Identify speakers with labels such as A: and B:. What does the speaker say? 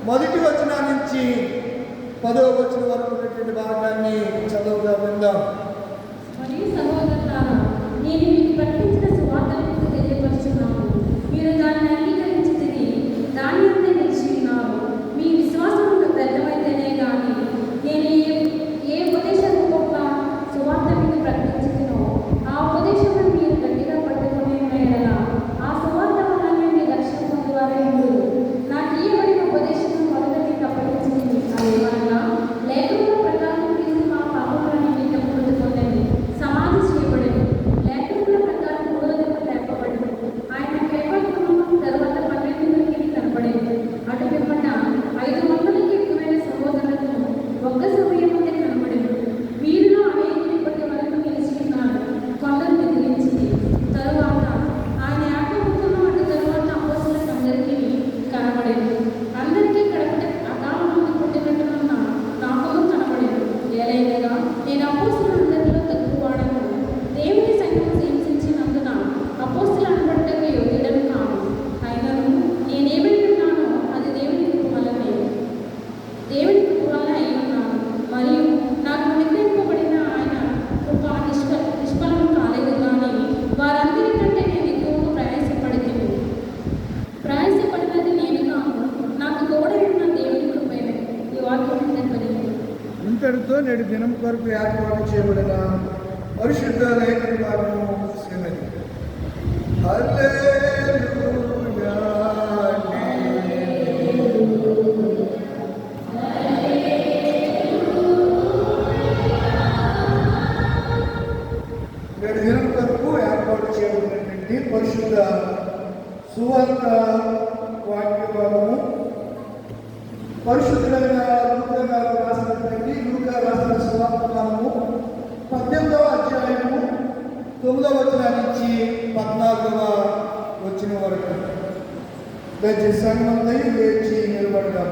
A: మొదటి వచనం నుంచి 10వ వచనం వరకు ఉన్నటువంటి భాగాన్ని చదువుగా విందాం.
B: మరియు సహోదరులారా, నేను మీకు ప్రకటించిన సువార్తను మీకు తెలియపరుచున్నాను. మీరు దాన్ని అంగీకరించితిరి, దాని అందే నిలిచి ఉన్నారు. మీ విశ్వాసం వ్యర్థమైతేనే కానీ నేను ఏ ఉపదేశ రూపంగా సువార్త మీకు ప్రకటించుతున్నో ఆ ఉపదేశంలో మీరు గట్టిగా పట్టుకునే ఎడల ఆ సువార్త వలన మీరు రక్షణ పొందువారై ఉండురు. నాకు ఇయ్యబడిన ఉపదేశం మొదట మీకు అప్పగించింది. అదేమనగా లేఖనుల ప్రకారం క్రీస్తు మా పాపముల నిమిత్తం మృతి పొందండి, సమాధి చేయబడెను, లేఖనుల ప్రకారం మూడవ దినం లేపబడెను, ఆయన కేవలం తరువాత 12 మందికి కనపడేది. అటు పిమ్మట 500కి ఎక్కువైన సహోదరులకు ఒక్క సమయం ముందే కనబడేది. వీరిలో అనేకులు ఇప్పటి వరకు నిలిచి ఉన్నారు, కొందరు నిద్రించింది. తరువాత ఆయన యాకోబుతో అటు తరువాత అపోస్తలులకు అందరికీ కనబడేది. అందరికీ కడపట అకాల మంది పుట్టినట్టున్న నాకును కనబడేది. ఏలైనగా నేను అపోస్తలులందరిలో తక్కువవాడను, దేవుని సంఘము హింసించినందున అపోస్తలు అనబడ్డకు యోగ్యుడను కాను. అయినను నేనేమై ఉన్నానో అది దేవుని కృప వలన అయి ఉన్నాను. మరియు నాకు అనుగ్రహింపబడిన ఆయన కృప నిష్ఫలం కాలేదు. కానీ వారందరికంటే నేను ఎక్కువగా ప్రయాసపడినది నేను కాను, నాకు తోడై ఉన్న దేవుని కృపే. ఈ వాక్యం నెరవేరింది.
A: ఇంతటితో నేడు దినం కొరకు ఏర్పాటు చేయబడిన పరిశుద్ధ లేఖన భాగము శ్రీమతి. హల్లెలూయా. నేడు దినం కొరకు ఏర్పాటు చేయబడినటువంటి పరిశుద్ధ సువార్త వాక్య భాగము పరిశుద్ధులైన లూకా గారు రాసినటువంటి లూకా రాసిన సువార్త భాగము 18వ అధ్యాయము 9వ వచనం నుంచి 14వ వచనం వరకు. దయచేసి సంగమందై లేచి నిలబడదాం.